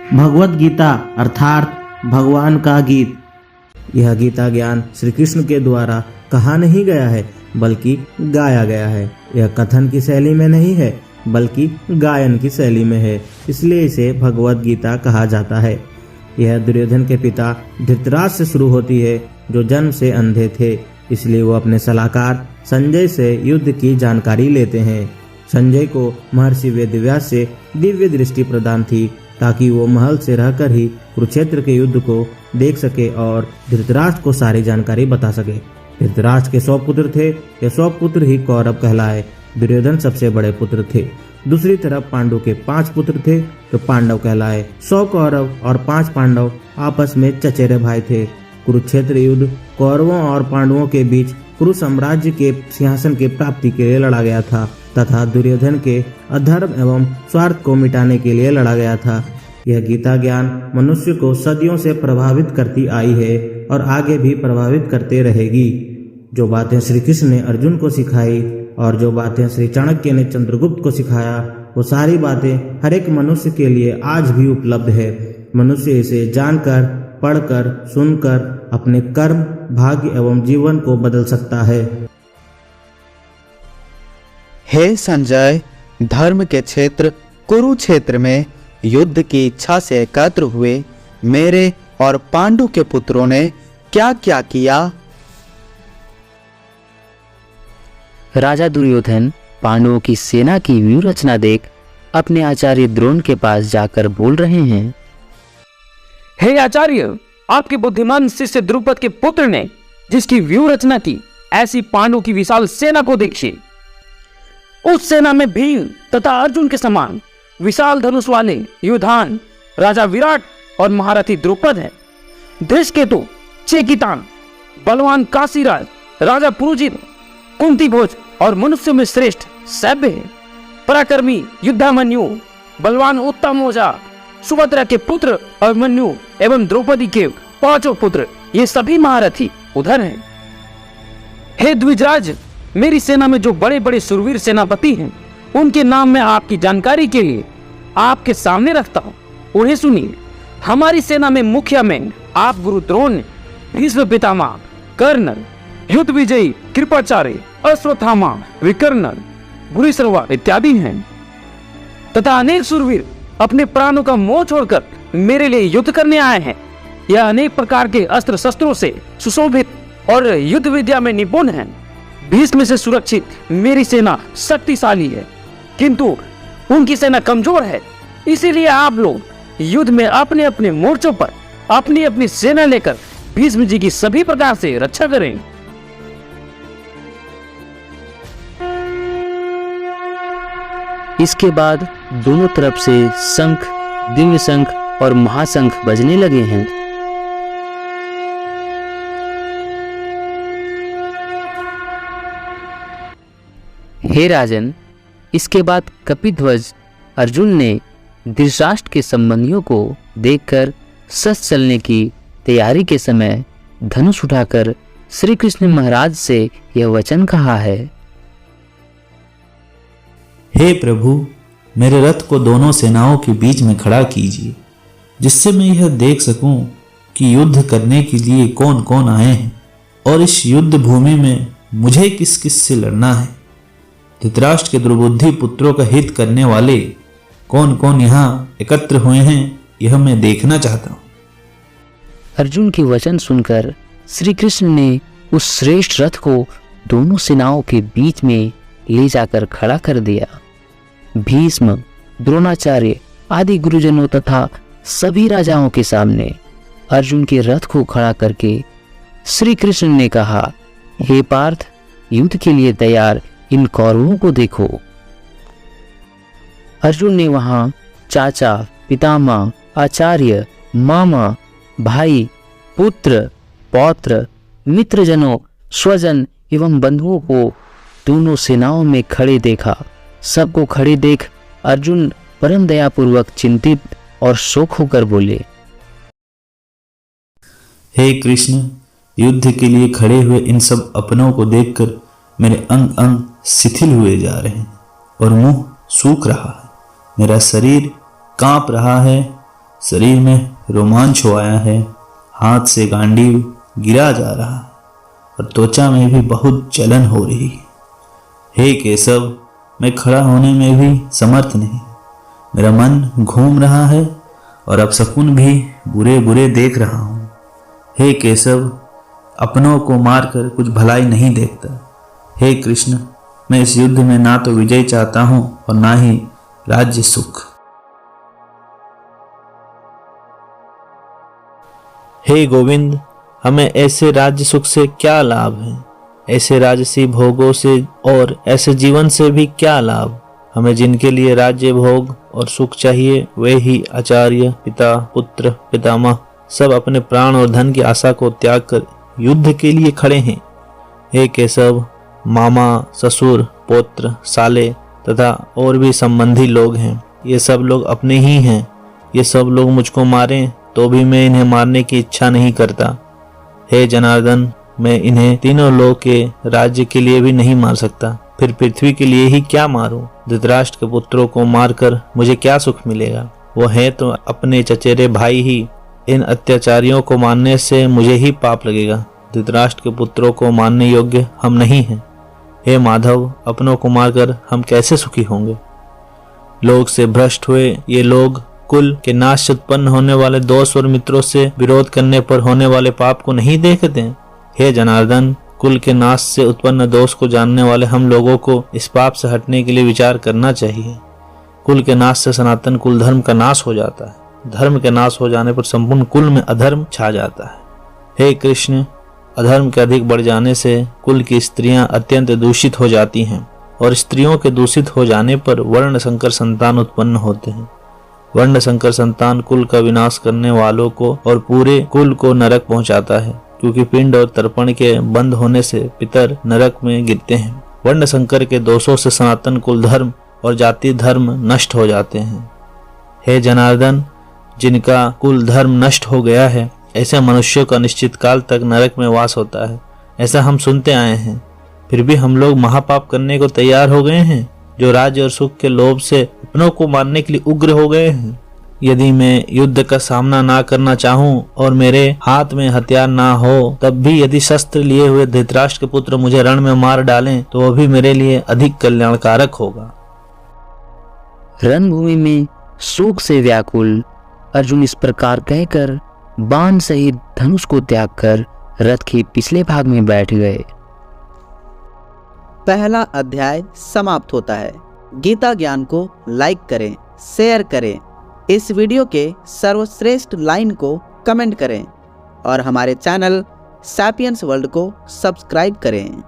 भगवत गीता अर्थात भगवान का गीत। यह गीता ज्ञान श्री कृष्ण के द्वारा कहा नहीं गया है बल्कि गाया गया है। यह कथन की शैली में नहीं है बल्कि गायन की शैली में है, इसलिए इसे भगवत गीता कहा जाता है। यह दुर्योधन के पिता धृतराष्ट्र से शुरू होती है, जो जन्म से अंधे थे, इसलिए वो अपने सलाहकार संजय से युद्ध की जानकारी लेते हैं। संजय को महर्षि वेदव्यास से दिव्य दृष्टि प्रदान थी ताकि वो महल से रहकर ही कुरुक्षेत्र के युद्ध को देख सके और धृतराष्ट्र को सारी जानकारी बता सके। धृतराष्ट्र के 100 पुत्र थे, ये 100 पुत्र ही कौरव कहलाए। दुर्योधन सबसे बड़े पुत्र थे। दूसरी तरफ पांडु के 5 पुत्र थे तो पांडव कहलाए। 100 कौरव और 5 पांडव आपस में चचेरे भाई थे। कुरुक्षेत्र युद्ध कौरवों और पांडवों के बीच कुरु साम्राज्य के सिंहासन की प्राप्ति के लिए लड़ा गया था तथा दुर्योधन के अधर्म एवं स्वार्थ को मिटाने के लिए लड़ा गया था। यह गीता ज्ञान मनुष्य को सदियों से प्रभावित करती आई है और आगे भी प्रभावित करते रहेगी। जो बातें श्री कृष्ण ने अर्जुन को सिखाई और जो बातें श्री चाणक्य ने चंद्रगुप्त को सिखाया, वो सारी बातें हर एक मनुष्य के लिए आज भी उपलब्ध है। मनुष्य इसे जानकर, पढ़कर, सुनकर अपने कर्म, भाग्य एवं जीवन को बदल सकता है। हे संजय, धर्म के क्षेत्र कुरुक्षेत्र में युद्ध की इच्छा से एकत्र हुए मेरे और पांडु के पुत्रों ने क्या क्या किया? राजा दुर्योधन पांडवों की सेना की व्यूह रचना देख अपने आचार्य द्रोण के पास जाकर बोल रहे हैं। हे आचार्य, आपके बुद्धिमान शिष्य द्रुपद के पुत्र ने जिसकी व्यूह रचना की, ऐसी पांडवों की विशाल सेना को देखिए। उस सेना में भीम तथा अर्जुन के समान विशाल धनुष वाले युधान, राजा विराट और महारथी द्रुपद है। धृष्टकेतु, चेकितान, बलवान काशीराज, राजा पुरुजित, कुंती भोज और मनुष्यों में श्रेष्ठ सभ्य है। पराक्रमी युद्धामन्यु, बलवान उत्तमौजा, सुभद्रा के पुत्र अभिमन्यु एवं द्रौपदी के 5 पुत्र, ये सभी महारथी उधर हैं। हे द्विजराज, मेरी सेना में जो बड़े बड़े सुरवीर सेनापति हैं, उनके नाम मैं आपकी जानकारी के लिए आपके सामने रखता हूँ, उन्हें सुनिए। हमारी सेना में मुखिया में आप गुरु द्रोण, भीष्म पितामह, कर्ण, युद्ध विजयी कृपाचार्य, अश्वत्थामा, विकर्ण, भूरिश्रवा इत्यादि हैं तथा अनेक सुरवीर अपने प्राणों का मोह छोड़कर मेरे लिए युद्ध करने आए हैं। यह अनेक प्रकार के अस्त्र शस्त्रों से सुशोभित और युद्ध विद्या में निपुण हैं। भीष्म से सुरक्षित मेरी सेना शक्तिशाली है, किंतु उनकी सेना कमजोर है। इसीलिए आप लोग युद्ध में अपने अपने मोर्चों पर अपनी अपनी सेना लेकर भीष्म जी की सभी प्रकार से रक्षा करें। इसके बाद दोनों तरफ से शंख, दिव्य शंख और महाशंख बजने लगे हैं। हे राजन, इसके बाद कपिध्वज अर्जुन ने धृतराष्ट्र के संबंधियों को देखकर सच चलने की तैयारी के समय धनुष उठाकर श्री कृष्ण महाराज से यह वचन कहा है। हे प्रभु, मेरे रथ को दोनों सेनाओं के बीच में खड़ा कीजिए, जिससे मैं यह देख सकूं कि युद्ध करने के लिए कौन कौन आए हैं और इस युद्ध भूमि में मुझे किस किस से लड़ना है। धृतराष्ट्र के दुर्बुद्धि पुत्रों का हित करने वाले कौन कौन यहाँ एकत्र हुए हैं, यह मैं देखना चाहता हूँ। अर्जुन के वचन सुनकर श्री कृष्ण ने उस श्रेष्ठ रथ को दोनों सेनाओं के बीच में ले जाकर खड़ा कर दिया। भीष्म, द्रोणाचार्य आदि गुरुजनों तथा सभी राजाओं के सामने अर्जुन के रथ को खड़ा करके श्री कृष्ण ने कहा, हे पार्थ, युद्ध के लिए तैयार इन कौरवों को देखो। अर्जुन ने वहां चाचा, पितामह, आचार्य, मामा, भाई, पुत्र, पौत्र, मित्रजनों, स्वजन एवं बंधुओं को दोनों सेनाओं में खड़े देखा। सबको खड़े देख अर्जुन परम दयापूर्वक चिंतित और शोक होकर बोले, हे कृष्ण, युद्ध के लिए खड़े हुए इन सब अपनों को देखकर मेरे अंग अंग शिथिल हुए जा रहे हैं और मुंह सूख रहा है। मेरा शरीर कांप रहा है शरीर में रोमांच हो आया है, हाथ से गांडीव गिरा जा रहा है और त्वचा में भी बहुत जलन हो रही है। हे केशव, मैं खड़ा होने में भी समर्थ नहीं, मेरा मन घूम रहा है और अपशकुन भी बुरे बुरे देख रहा हूँ। हे केशव, अपनों को मारकर कुछ भलाई नहीं देखता। हे कृष्ण, मैं इस युद्ध में ना तो विजय चाहता हूँ और ना ही राज्य सुख। हे गोविंद, हमें ऐसे राज्य सुख से क्या लाभ है? ऐसे राजसी भोगों से और ऐसे जीवन से भी क्या लाभ? हमें जिनके लिए राज्य भोग और सुख चाहिए वे ही आचार्य, पिता, पुत्र, पितामह सब अपने प्राण और धन की आशा को त्याग कर युद्ध के लिए खड़े हैं। हे केशव, मामा, ससुर, पौत्र, साले तथा और भी संबंधी लोग हैं, ये सब लोग अपने ही हैं। ये सब लोग मुझको मारें तो भी मैं इन्हें मारने की इच्छा नहीं करता। हे जनार्दन, मैं इन्हें तीनों लोक के राज्य के लिए भी नहीं मार सकता, फिर पृथ्वी के लिए ही क्या मारूं? धृतराष्ट्र के पुत्रों को मारकर मुझे क्या सुख मिलेगा? वो है तो अपने चचेरे भाई ही। इन अत्याचारियों को मारने से मुझे ही पाप लगेगा। धृतराष्ट्र के पुत्रों को मारने योग्य हम नहीं हैं। हे माधव, अपनों को मारकर हम कैसे सुखी होंगे? लोग से भ्रष्ट हुए ये लोग कुल के नाश से उत्पन्न होने वाले दोष और मित्रों से विरोध करने पर होने वाले पाप को नहीं देखते? हे जनार्दन, कुल के नाश से उत्पन्न दोष को जानने वाले हम लोगों को इस पाप से हटने के लिए विचार करना चाहिए। कुल के नाश से सनातन कुल धर्म का नाश हो जाता है। धर्म के नाश हो जाने पर संपूर्ण कुल में अधर्म छा जाता है। हे कृष्ण, अधर्म के अधिक बढ़ जाने से कुल की स्त्रियां अत्यंत दूषित हो जाती हैं और स्त्रियों के दूषित हो जाने पर वर्ण संकर संतान उत्पन्न होते हैं। वर्ण संकर संतान कुल का विनाश करने वालों को और पूरे कुल को नरक पहुंचाता है, क्योंकि पिंड और तर्पण के बंद होने से पितर नरक में गिरते हैं। वर्ण संकर के दोषों से सनातन कुल धर्म और जाति धर्म नष्ट हो जाते हैं। हे जनार्दन, जिनका कुल धर्म नष्ट हो गया है ऐसे मनुष्यों का निश्चित काल तक नरक में वास होता है, ऐसा हम सुनते आए हैं। फिर भी हम लोग महापाप करने को तैयार हो गए हैं, जो राज्य और सुख के लोभ से अपनों को मारने के लिए उग्र हो गए हैं। यदि मैं युद्ध का सामना ना करना चाहूं और मेरे हाथ में हथियार ना हो, तब भी यदि शस्त्र लिए हुए धृतराष्ट्र के पुत्र मुझे रण में मार डालें तो वह भी मेरे लिए अधिक कल्याणकारक होगा। रणभूमि में शोक से व्याकुल अर्जुन इस प्रकार कहकर बाण सहित धनुष को त्याग कर रथ के पिछले भाग में बैठ गए। पहला अध्याय समाप्त होता है। गीता ज्ञान को लाइक करें, शेयर करें, इस वीडियो के सर्वश्रेष्ठ लाइन को कमेंट करें और हमारे चैनल सैपियंस वर्ल्ड को सब्सक्राइब करें।